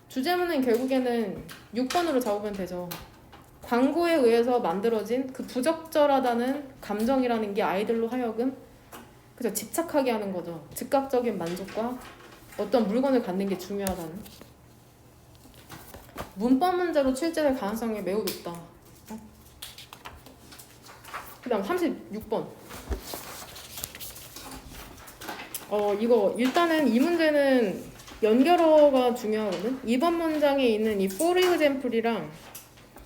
주제문은 결국에는 6번으로 잡으면 되죠. 광고에 의해서 만들어진 그 부적절하다는 감정이라는 게 아이들로 하여금 그죠, 집착하게 하는 거죠. 즉각적인 만족과 어떤 물건을 갖는 게 중요하다는. 문법 문제로 출제될 가능성이 매우 높다. 그 다음 36번. 이거 일단은 이 문제는 연결어가 중요하거든. 2번 문장에 있는 이 for example이랑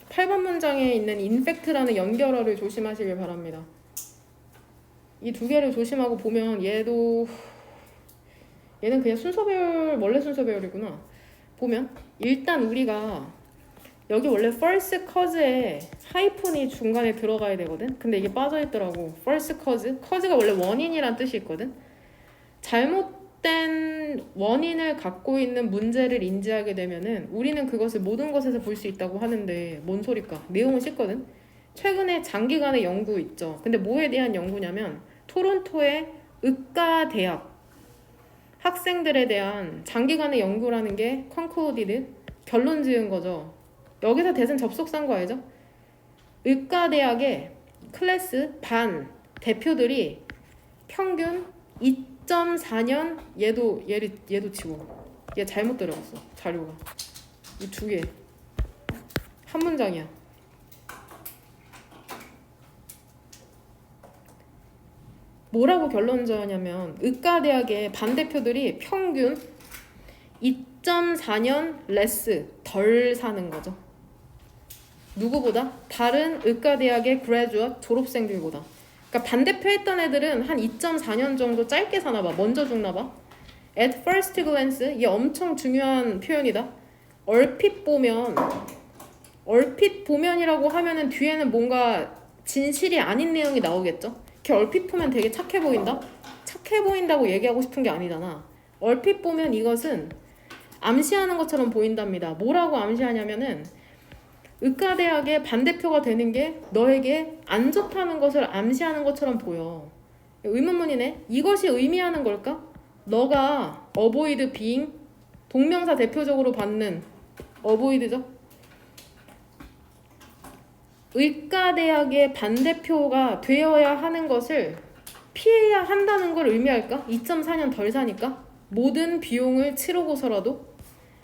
8번 문장에 있는 in fact라는 연결어를 조심하시길 바랍니다. 이 두 개를 조심하고 보면 얘는 그냥 순서배열, 원래 순서배열이구나. 보면 일단 우리가 여기 원래 false cause에 하이픈이 중간에 들어가야 되거든. 근데 이게 빠져있더라고. false cause가 원래 원인이란 뜻이 있거든. 잘못된 원인을 갖고 있는 문제를 인지하게 되면은 우리는 그것을 모든 것에서 볼 수 있다고 하는데 뭔 소리까? 내용은 쉽거든. 최근에 장기간의 연구 있죠. 근데 뭐에 대한 연구냐면 토론토의 의과대학 학생들에 대한 장기간의 연구라는 게 컨클루디드 결론 지은 거죠. 여기서 대선 접속사인 거 알죠? 의과대학의 클래스 반 대표들이 평균 2.4년 얘도 치고 얘 잘못 들어갔어. 자료가 이 두 개 한 문장이야. 뭐라고 결론 지었냐면 의과대학의 반대표들이 평균 2.4년 레스 덜 사는 거죠. 누구보다? 다른 의과대학의 그레주엇 졸업생들보다. 그러니까 반대표 했던 애들은 한 2.4년 정도 짧게 사나 봐. 먼저 죽나 봐. At first glance, 이게 엄청 중요한 표현이다. 얼핏 보면이라고 하면은 뒤에는 뭔가 진실이 아닌 내용이 나오겠죠. 이렇게 얼핏 보면 되게 착해 보인다? 착해 보인다고 얘기하고 싶은 게 아니잖아. 얼핏 보면 이것은 암시하는 것처럼 보인답니다. 뭐라고 암시하냐면은 의과대학의 반대표가 되는 게 너에게 안 좋다는 것을 암시하는 것처럼 보여. 의문문이네. 이것이 의미하는 걸까? 너가 avoid being 동명사 대표적으로 받는 avoid죠. 의과대학의 반대표가 되어야 하는 것을 피해야 한다는 걸 의미할까? 2.4년 덜 사니까? 모든 비용을 치르고서라도?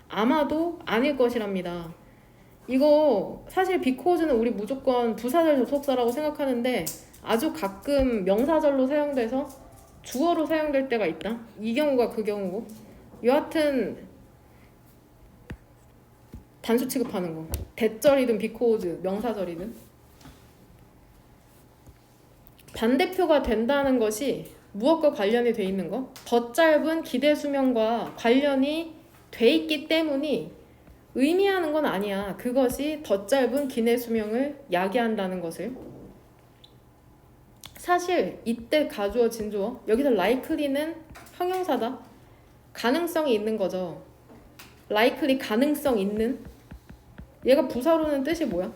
아마도 아닐 것이랍니다. 이거 사실 비코즈는 우리 무조건 부사절 접속사라고 생각하는데 아주 가끔 명사절로 사용돼서 주어로 사용될 때가 있다. 이 경우가 그 경우고. 여하튼 단수 취급하는 거. 대절이든 비코즈, 명사절이든. 반대표가 된다는 것이 무엇과 관련이 돼 있는 거? 더 짧은 기대 수명과 관련이 돼 있기 때문이 의미하는 건 아니야. 그것이 더 짧은 기내 수명을 야기한다는 것을. 사실 이때 가주어 진주어 여기서 likely는 형용사다. 가능성이 있는 거죠. likely 가능성 있는. 얘가 부사로는 뜻이 뭐야?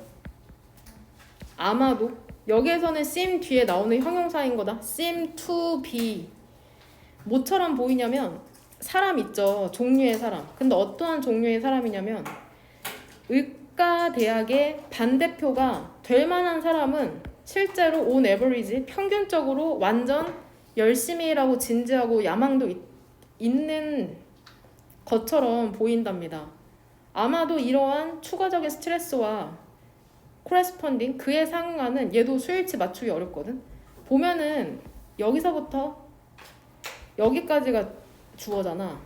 아마도. 여기에서는 seem 뒤에 나오는 형용사인 거다. seem to be. 뭐처럼 보이냐면 사람 있죠. 종류의 사람. 근데 어떠한 종류의 사람이냐면 의과대학의 반대표가 될 만한 사람은 실제로 on average 평균적으로 완전 열심히 일하고 진지하고 야망도 있는 것처럼 보인답니다. 아마도 이러한 추가적인 스트레스와 코레스펀딩 그에 상응하는 얘도 수일치 맞추기 어렵거든. 보면은 여기서부터 여기까지가 주어잖아.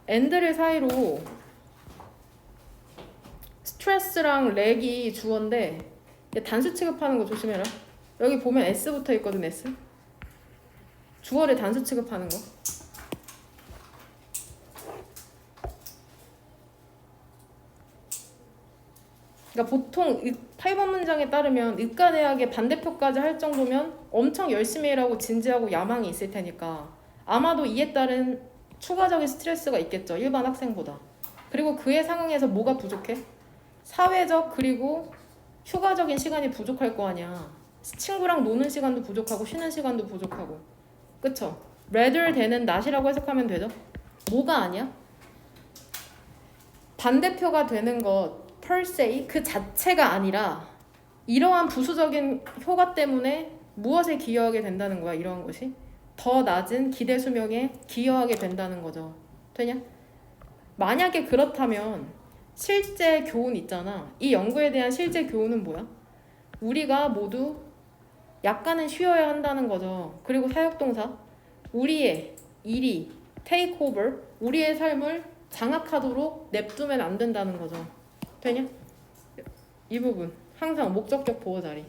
엔드를 사이로 스트레스랑 렉이 주어인데 얘 단수 취급하는 거 조심해라. 여기 보면 S 붙어 있거든. S. 주어를 단수 취급하는 거. 그러니까 보통 8번 문장에 따르면 의과대학의 반대표까지 할 정도면 엄청 열심히 일하고 진지하고 야망이 있을 테니까 아마도 이에 따른 추가적인 스트레스가 있겠죠. 일반 학생보다. 그리고 그에 상응해서 뭐가 부족해? 사회적 그리고 휴가적인 시간이 부족할 거 아니야. 친구랑 노는 시간도 부족하고 쉬는 시간도 부족하고. 그쵸? rather 되는 not이라고 해석하면 되죠. 뭐가 아니야? 반대표가 되는 것 per se 그 자체가 아니라 이러한 부수적인 효과 때문에 무엇에 기여하게 된다는 거야. 이러한 것이 더 낮은 기대 수명에 기여하게 된다는 거죠. 되냐? 만약에 그렇다면 실제 교훈 있잖아. 이 연구에 대한 실제 교훈은 뭐야? 우리가 모두 약간은 쉬어야 한다는 거죠. 그리고 사역동사 우리의 일이 take over 우리의 삶을 장악하도록 냅두면 안 된다는 거죠. 되냐? 이 부분 항상 목적격 보호 자리.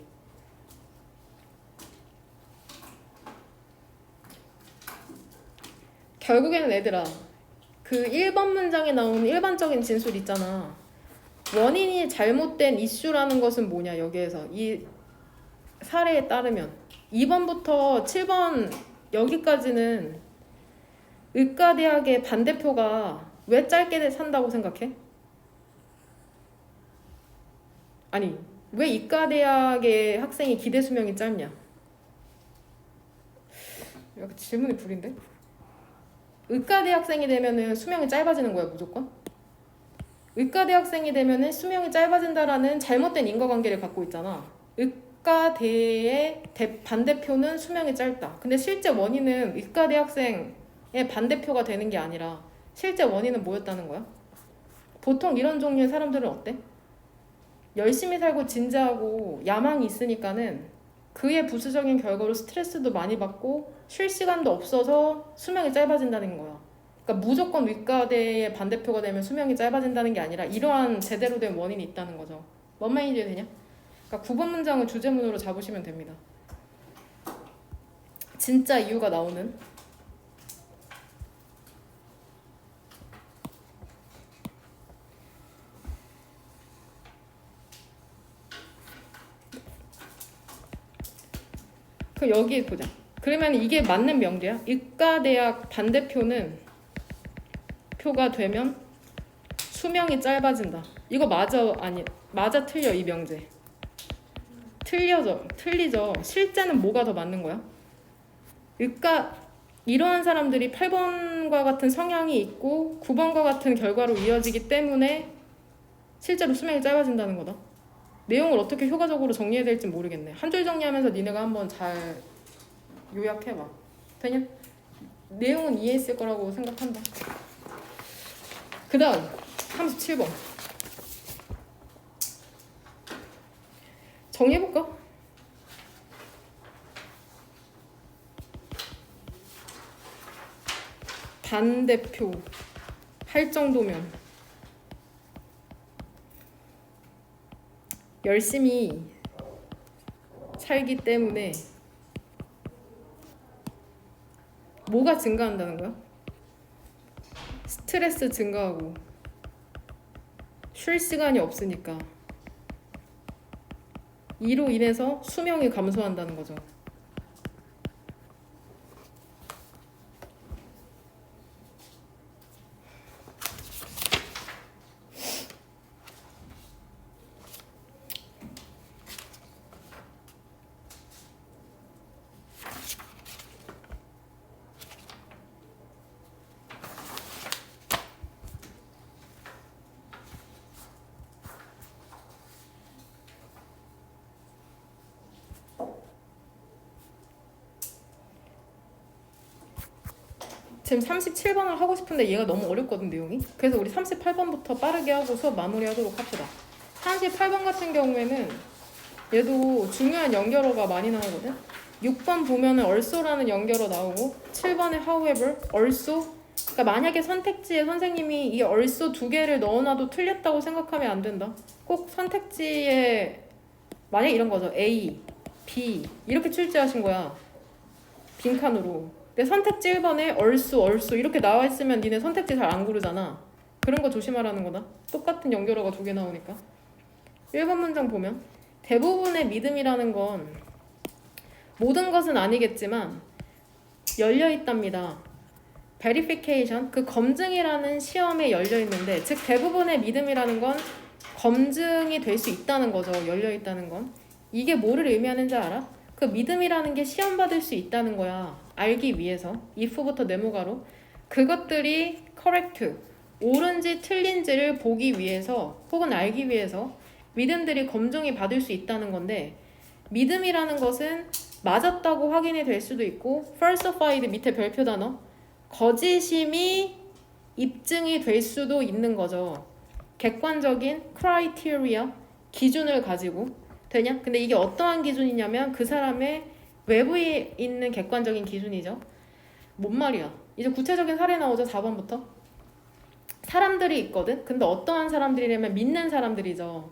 결국에는 얘들아 그 1번 문장에 나오는 일반적인 진술 있잖아. 원인이 잘못된 이슈라는 것은 뭐냐. 여기에서 이 사례에 따르면 2번부터 7번 여기까지는 의과대학의 반대표가 왜 짧게 산다고 생각해? 아니 왜 이과대학의 학생이 기대 수명이 짧냐? 약간 질문이 불인데? 의과대학생이 되면은 수명이 짧아지는 거야 무조건? 의과대학생이 되면은 수명이 짧아진다라는 잘못된 인과관계를 갖고 있잖아. 의과대의 반대표는 수명이 짧다. 근데 실제 원인은 의과대학생의 반대표가 되는 게 아니라 실제 원인은 뭐였다는 거야? 보통 이런 종류의 사람들은 어때? 열심히 살고 진지하고 야망이 있으니까는 그의 부수적인 결과로 스트레스도 많이 받고 쉴 시간도 없어서 수명이 짧아진다는 거야. 그러니까 무조건 의과대의 반대표가 되면 수명이 짧아진다는 게 아니라 이러한 제대로 된 원인이 있다는 거죠. 뭔 말인지 되냐? 그러니까 9번 문장을 주제문으로 잡으시면 됩니다. 진짜 이유가 나오는 그럼 여기 보자. 그러면 이게 맞는 명제야? 의과대학 반대표는 표가 되면 수명이 짧아진다. 이거 맞아? 아니 맞아 틀려 이 명제. 틀리죠. 실제는 뭐가 더 맞는 거야? 이러한 사람들이 8번과 같은 성향이 있고 9번과 같은 결과로 이어지기 때문에 실제로 수명이 짧아진다는 거다. 내용을 어떻게 효과적으로 정리해야 될지 모르겠네. 한 줄 정리하면서 니네가 한번 잘 요약해봐. 되냐? 내용은 이해했을 거라고 생각한다. 그 다음 37번 정리해볼까? 반대표 할 정도면 열심히 살기 때문에 뭐가 증가한다는 거야? 스트레스 증가하고 쉴 시간이 없으니까 이로 인해서 수명이 감소한다는 거죠. 지금 37번을 하고 싶은데 얘가 너무 어렵거든 내용이. 그래서 우리 38번부터 빠르게 하고 수업 마무리하도록 합시다. 38번 같은 경우에는 얘도 중요한 연결어가 많이 나오거든. 6번 보면은 also라는 연결어 나오고 7번에 however, also. 그러니까 만약에 선택지에 선생님이 이 also 두 개를 넣어놔도 틀렸다고 생각하면 안 된다. 꼭 선택지에 만약 이런 거죠. A, B 이렇게 출제하신 거야. 빈칸으로. 근데 선택지 1번에 also 이렇게 나와 있으면 니네 선택지 잘 안 고르잖아. 그런 거 조심하라는 거다. 똑같은 연결어가 두 개 나오니까. 1번 문장 보면 대부분의 믿음이라는 건 모든 것은 아니겠지만 열려 있답니다. verification, 그 검증이라는 시험에 열려 있는데, 즉 대부분의 믿음이라는 건 검증이 될 수 있다는 거죠. 열려 있다는 건. 이게 뭐를 의미하는지 알아? 그 믿음이라는 게 시험 받을 수 있다는 거야. 알기 위해서. if부터 네모가로. 그것들이 correct, 옳은지 틀린지를 보기 위해서 혹은 알기 위해서 믿음들이 검증이 받을 수 있다는 건데, 믿음이라는 것은 맞았다고 확인이 될 수도 있고 falsified 밑에 별표 단어 거짓임이 입증이 될 수도 있는 거죠. 객관적인 criteria 기준을 가지고 되냐? 근데 이게 어떠한 기준이냐면 그 사람의 외부에 있는 객관적인 기준이죠. 뭔 말이야? 이제 구체적인 사례 나오죠. 4번부터. 사람들이 있거든. 근데 어떠한 사람들이냐면 믿는 사람들이죠.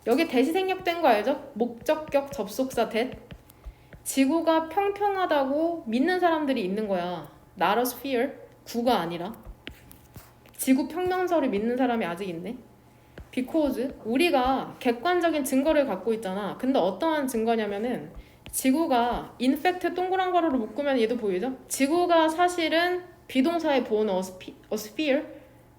여기 대시 생략된 거 알죠? 목적격 접속사 that. 지구가 평평하다고 믿는 사람들이 있는 거야. Not a sphere. 구가 아니라. 지구 평면설을 믿는 사람이 아직 있네. Because 우리가 객관적인 증거를 갖고 있잖아. 근데 어떠한 증거냐면은 지구가 in fact 동그란 가로로 묶으면 얘도 보이죠? 지구가 사실은 비동사의 보어는 a sphere.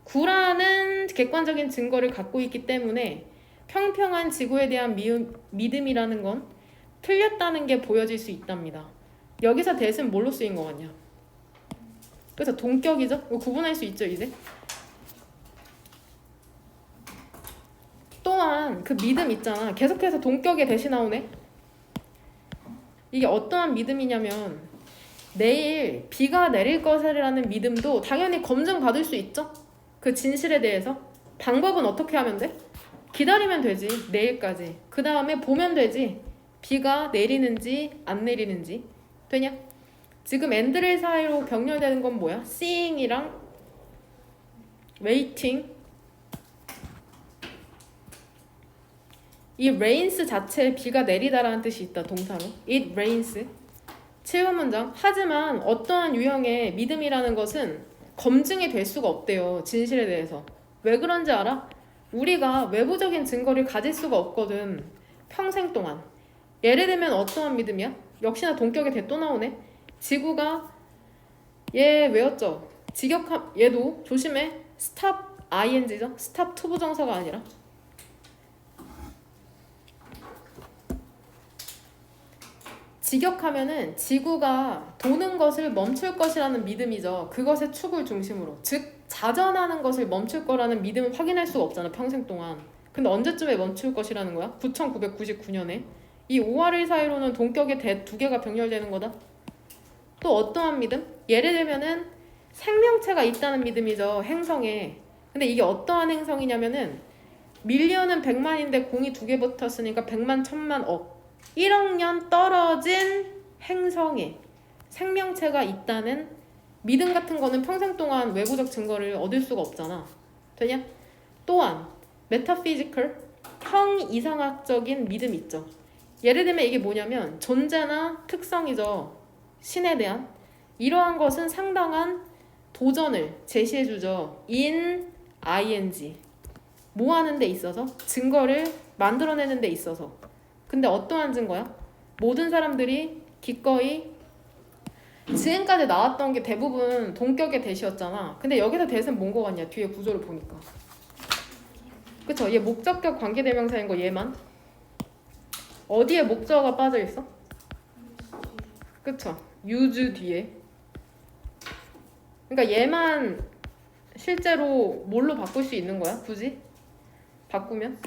구라는 객관적인 증거를 갖고 있기 때문에 평평한 지구에 대한 믿음이라는 건 틀렸다는 게 보여질 수 있답니다. 여기서 that은 뭘로 쓰인 거 같냐? 그래서 동격이죠? 이거 구분할 수 있죠 이제? 또한 그 믿음 있잖아. 계속해서 동격에 that이 나오네. 이게 어떠한 믿음이냐면 내일 비가 내릴 것이라는 믿음도 당연히 검증받을 수 있죠? 그 진실에 대해서. 방법은 어떻게 하면 돼? 기다리면 되지. 내일까지. 그 다음에 보면 되지. 비가 내리는지 안 내리는지. 되냐? 지금 and를 사이로 병렬되는 건 뭐야? seeing이랑 waiting. 이 rains 자체에 비가 내리다라는 뜻이 있다. 동사로. It rains. 7번 문장. 하지만 어떠한 유형의 믿음이라는 것은 검증이 될 수가 없대요. 진실에 대해서. 왜 그런지 알아? 우리가 외부적인 증거를 가질 수가 없거든. 평생 동안. 예를 들면 어떠한 믿음이야? 역시나 동격에 대 또 나오네. 지구가 얘 외웠죠? 얘도 조심해. stop ing죠? stop 투부정사가 아니라. 직역하면은 지구가 도는 것을 멈출 것이라는 믿음이죠. 그것의 축을 중심으로. 즉 자전하는 것을 멈출 거라는 믿음을 확인할 수가 없잖아. 평생 동안. 근데 언제쯤에 멈출 것이라는 거야? 9999년에. 이 5와1 사이로는 동격의 대 두 개가 병렬되는 거다. 또 어떠한 믿음? 예를 들면은 생명체가 있다는 믿음이죠. 행성에. 근데 이게 어떠한 행성이냐면은 밀리언은 100만인데 공이 두 개 붙었으니까 100만, 1000만, 억. 1억 년 떨어진 행성에 생명체가 있다는 믿음 같은 거는 평생 동안 외부적 증거를 얻을 수가 없잖아. 되냐? 또한 메타피지컬, 형이상학적인 믿음 있죠. 예를 들면 이게 뭐냐면 존재나 특성이죠. 신에 대한. 이러한 것은 상당한 도전을 제시해주죠. in ing. 뭐 하는 데 있어서? 증거를 만들어내는 데 있어서. 근데 어떠한 증거야? 모든 사람들이 기꺼이 지금까지 나왔던 게 대부분 동격의 대시였잖아. 근데 여기서 대는 뭔 거 같냐? 뒤에 구조를 보니까. 그쵸? 얘 목적격 관계대명사인 거 얘만. 어디에 목적어가 빠져있어? 그쵸? use 뒤에. 그러니까 얘만 실제로 뭘로 바꿀 수 있는 거야? 굳이? 바꾸면?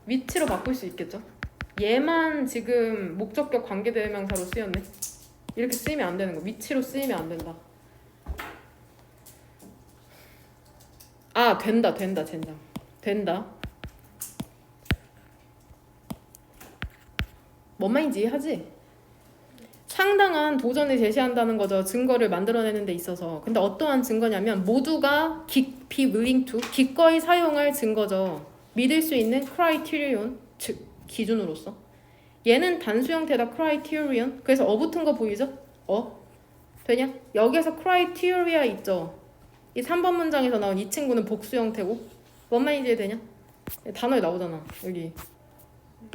위치로 바꿀 수 있겠죠? 얘만 지금 목적격 관계대명사로 쓰였네. 이렇게 쓰이면 안 되는 거. 위치로 쓰이면 안 된다. 아, 된다. 뭔 말인지 이해하지? 상당한 도전을 제시한다는 거죠. 증거를 만들어내는 데 있어서. 근데 어떠한 증거냐면 모두가 be willing to 기꺼이 사용할 증거죠. 믿을 수 있는 criterion, 즉 기준으로서. 얘는 단수 형태다. criterion. 그래서 붙은 거 보이죠? 되냐? 여기에서 criteria 있죠. 이 3번 문장에서 나온 이 친구는 복수 형태고 뭔 말인지 되냐? 단어에 나오잖아. 여기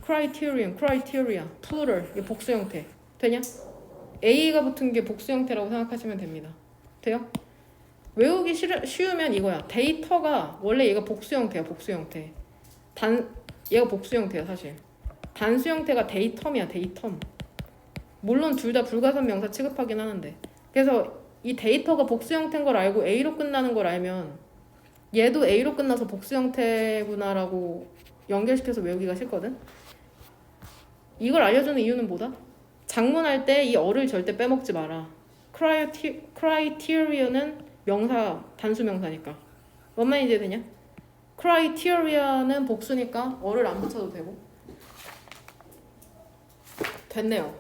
criterion, criteria, plural. 이게 복수 형태. 되냐? A가 붙은 게 복수 형태라고 생각하시면 됩니다. 돼요? 외우기 쉬우면 이거야. 데이터가 원래 얘가 복수 형태야. 복수 형태. 얘가 복수 형태야 사실. 단수 형태가 데이텀이야. 데이텀. 물론 둘 다 불가산 명사 취급하긴 하는데. 그래서 이 데이터가 복수 형태인 걸 알고 A로 끝나는 걸 알면 얘도 A로 끝나서 복수 형태구나라고 연결시켜서 외우기가 쉽거든. 이걸 알려주는 이유는 뭐다? 작문할 때 이 어를 절대 빼먹지 마라. criteria는 명사, 단수 명사니까. 뭔 말인지 되냐? criteria는 복수니까 어를 안 붙여도 되고. 됐네요.